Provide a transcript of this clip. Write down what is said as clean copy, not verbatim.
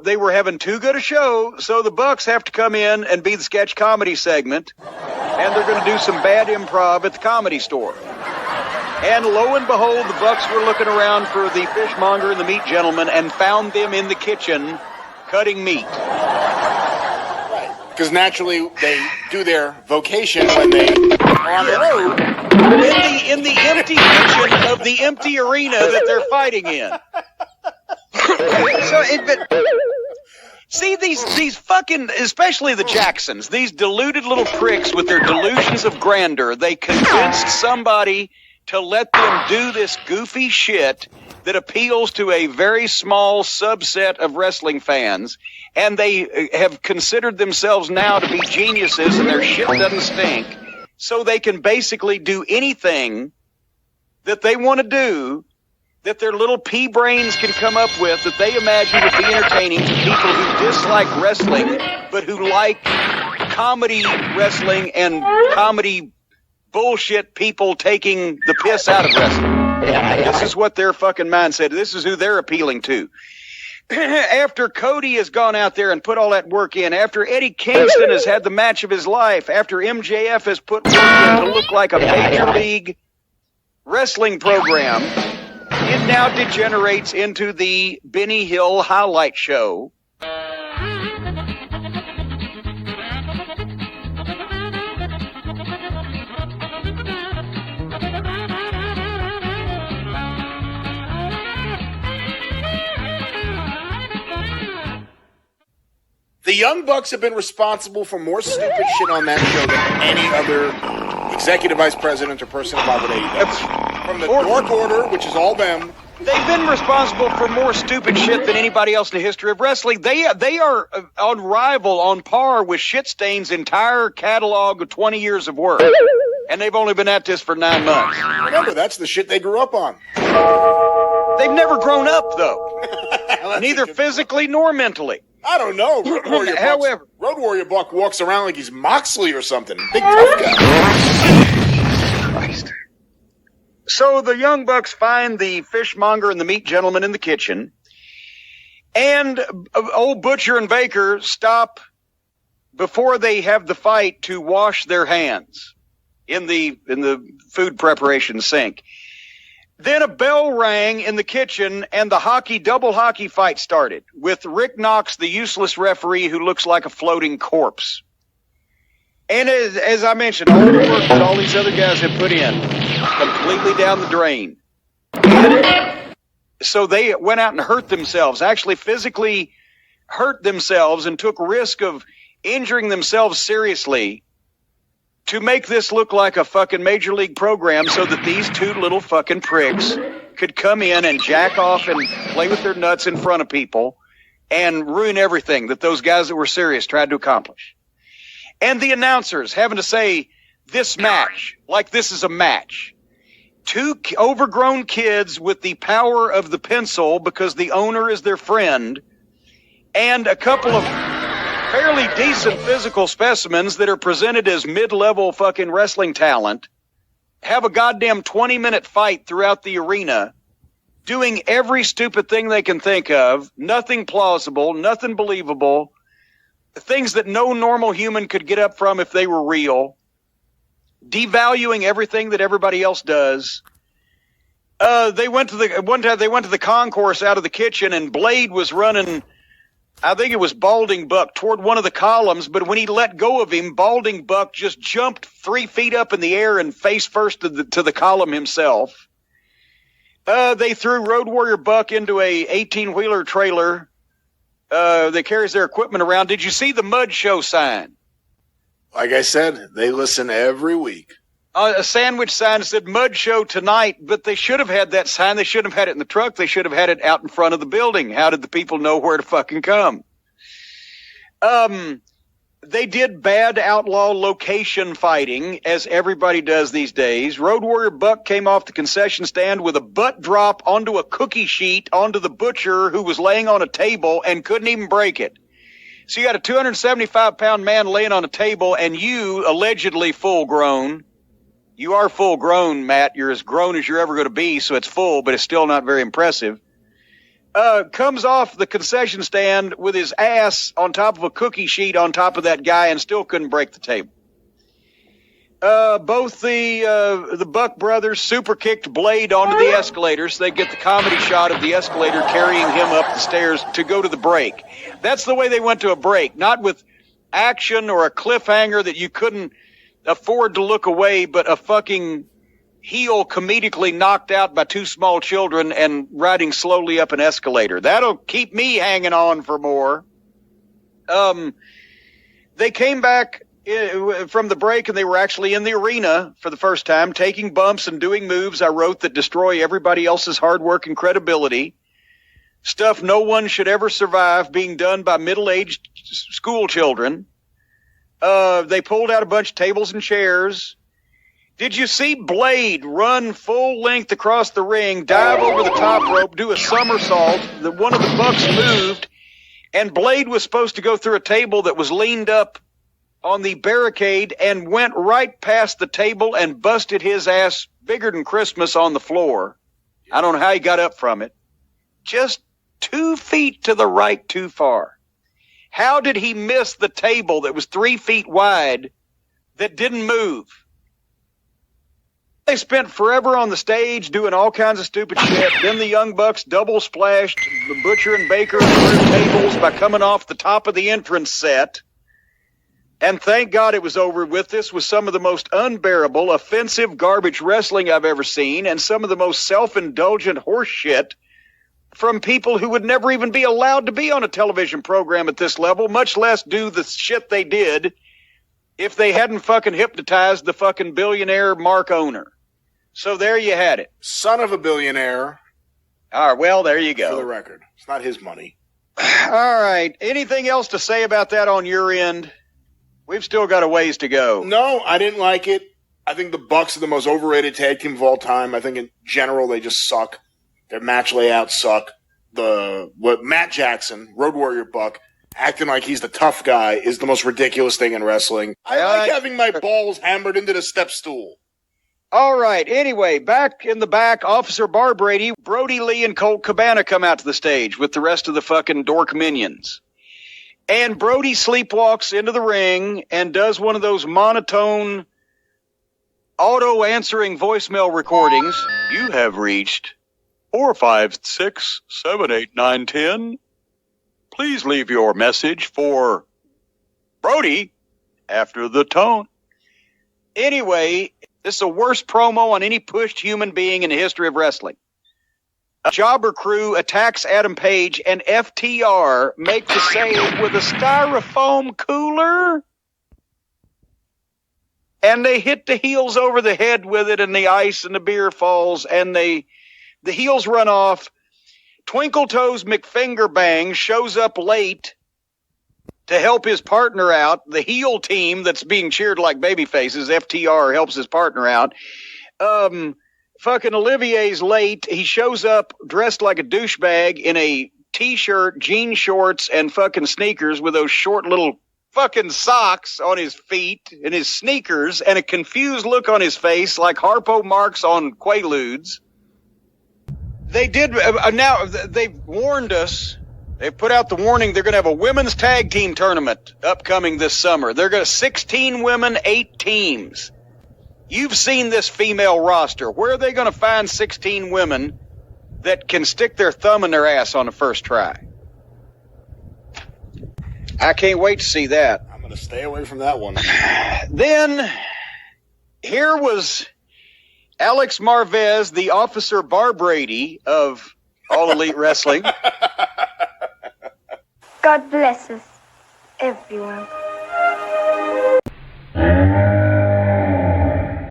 they were having too good a show, so the Bucks have to come in and be the sketch comedy segment, and they're going to do some bad improv at the Comedy Store. And lo and behold, the Bucks were looking around for the fishmonger and the meat gentleman and found them in the kitchen cutting meat. Right, because naturally they do their vocation when they are on the road. In the empty kitchen of the empty arena that they're fighting in. See, these fucking, especially the Jacksons, these deluded little pricks with their delusions of grandeur, they convinced somebody to let them do this goofy shit that appeals to a very small subset of wrestling fans, and they have considered themselves now to be geniuses and their shit doesn't stink, so they can basically do anything that they want to do that their little pea brains can come up with that they imagine would be entertaining to people who dislike wrestling but who like comedy wrestling and comedy bullshit people taking the piss out of wrestling. This is what their fucking mindset. This is who they're appealing to. After Cody has gone out there and put all that work in, after Eddie Kingston has had the match of his life, after MJF has put work in to look like a major league wrestling program, it now degenerates into the Benny Hill highlight show. The Young Bucks have been responsible for more stupid shit on that show than any other executive vice president or person involved with AEW. From the Dark Order, which is all them. They've been responsible for more stupid shit than anybody else in the history of wrestling. They are on par with Shitstain's entire catalog of 20 years of work. And they've only been at this for 9 months. Remember, that's the shit they grew up on. They've never grown up, though. Neither physically nor mentally. I don't know. Road Warrior Buck walks around like he's Moxley or something. Big tough guy. Christ. So the Young Bucks find the fishmonger and the meat gentleman in the kitchen, and old Butcher and Baker stop before they have the fight to wash their hands in the food preparation sink. Then a bell rang in the kitchen, and the double hockey fight started, with Rick Knox, the useless referee, who looks like a floating corpse. And as I mentioned, all the work that all these other guys have put in, completely down the drain. And so they went out and hurt themselves, actually physically hurt themselves, and took risk of injuring themselves seriously to make this look like a fucking major league program so that these two little fucking pricks could come in and jack off and play with their nuts in front of people and ruin everything that those guys that were serious tried to accomplish. And the announcers having to say this match, like this is a match. Two overgrown kids with the power of the pencil because the owner is their friend, and a couple of fairly decent physical specimens that are presented as mid-level fucking wrestling talent have a goddamn 20-minute fight throughout the arena, doing every stupid thing they can think of, nothing plausible, nothing believable, things that no normal human could get up from if they were real, devaluing everything that everybody else does. They went to the concourse out of the kitchen, and Blade was running, I think it was Balding Buck, toward one of the columns, but when he let go of him, Balding Buck just jumped 3 feet up in the air and face first to the column himself. They threw Road Warrior Buck into a 18-wheeler trailer that carries their equipment around. Did you see the Mud Show sign? Like I said, they listen every week. A sandwich sign that said Mud Show tonight, but they should have had that sign. They shouldn't have had it in the truck. They should have had it out in front of the building. How did the people know where to fucking come? They did bad outlaw location fighting, as everybody does these days. Road Warrior Buck came off the concession stand with a butt drop onto a cookie sheet onto the Butcher, who was laying on a table and couldn't even break it. So you got a 275-pound man laying on a table, and you, allegedly full grown. You are full grown, Matt. You're as grown as you're ever going to be, so it's full, but it's still not very impressive. comes off the concession stand with his ass on top of a cookie sheet on top of that guy and still couldn't break the table. Both the Buck brothers super kicked Blade onto the escalators. They get the comedy shot of the escalator carrying him up the stairs to go to the break. That's the way they went to a break, not with action or a cliffhanger that you couldn't afford to look away, but a fucking heel comedically knocked out by two small children and riding slowly up an escalator. That'll keep me hanging on for more. They came back from the break and they were actually in the arena for the first time, taking bumps and doing moves I wrote that destroy everybody else's hard work and credibility. Stuff no one should ever survive being done by middle-aged school children. They pulled out a bunch of tables and chairs. Did you see Blade run full length across the ring, dive over the top rope, do a somersault? One of the Bucks moved, and Blade was supposed to go through a table that was leaned up on the barricade and went right past the table and busted his ass bigger than Christmas on the floor. I don't know how he got up from it. Just 2 feet to the right too far. How did he miss the table that was 3 feet wide that didn't move? They spent forever on the stage doing all kinds of stupid shit. Then the Young Bucks double splashed the Butcher and Baker through tables by coming off the top of the entrance set. And thank God it was over with. This was some of the most unbearable, offensive garbage wrestling I've ever seen, and some of the most self-indulgent horse shit from people who would never even be allowed to be on a television program at this level, much less do the shit they did if they hadn't fucking hypnotized the fucking billionaire Mark owner. So there you had it. Son of a billionaire. All right, well, there you go. For the record, it's not his money. All right. Anything else to say about that on your end? We've still got a ways to go. No, I didn't like it. I think the Bucks are the most overrated tag team of all time. I think in general they just suck. Their match layouts suck. Matt Jackson, Road Warrior Buck, acting like he's the tough guy is the most ridiculous thing in wrestling. I like having my balls hammered into the step stool. All right. Anyway, back in the back, Officer Brody Lee, and Colt Cabana come out to the stage with the rest of the fucking dork minions. And Brody sleepwalks into the ring and does one of those monotone auto-answering voicemail recordings. You have reached 456-78910. Please leave your message for Brody after the tone. Anyway, this is the worst promo on any pushed human being in the history of wrestling. A jobber crew attacks Adam Page, and FTR make the save with a styrofoam cooler. And they hit the heels over the head with it, and the ice and the beer falls, and the heels run off. Twinkle Toes Mcfinger Bang shows up late to help his partner out. The heel team that's being cheered like baby faces, FTR, helps his partner out. Fucking Olivier's late. He shows up dressed like a douchebag in a t-shirt, jean shorts, and fucking sneakers with those short little fucking socks on his feet and his sneakers and a confused look on his face like Harpo marks on Quaaludes. They did, now they've warned us. They've put out the warning they're going to have a women's tag team tournament upcoming this summer. They're going to 16 women, 8 teams. You've seen this female roster. Where are they going to find 16 women that can stick their thumb in their ass on the first try? I can't wait to see that. I'm going to stay away from that one. Then, here was Alex Marvez, the Officer Brady of All Elite Wrestling. God bless us, everyone.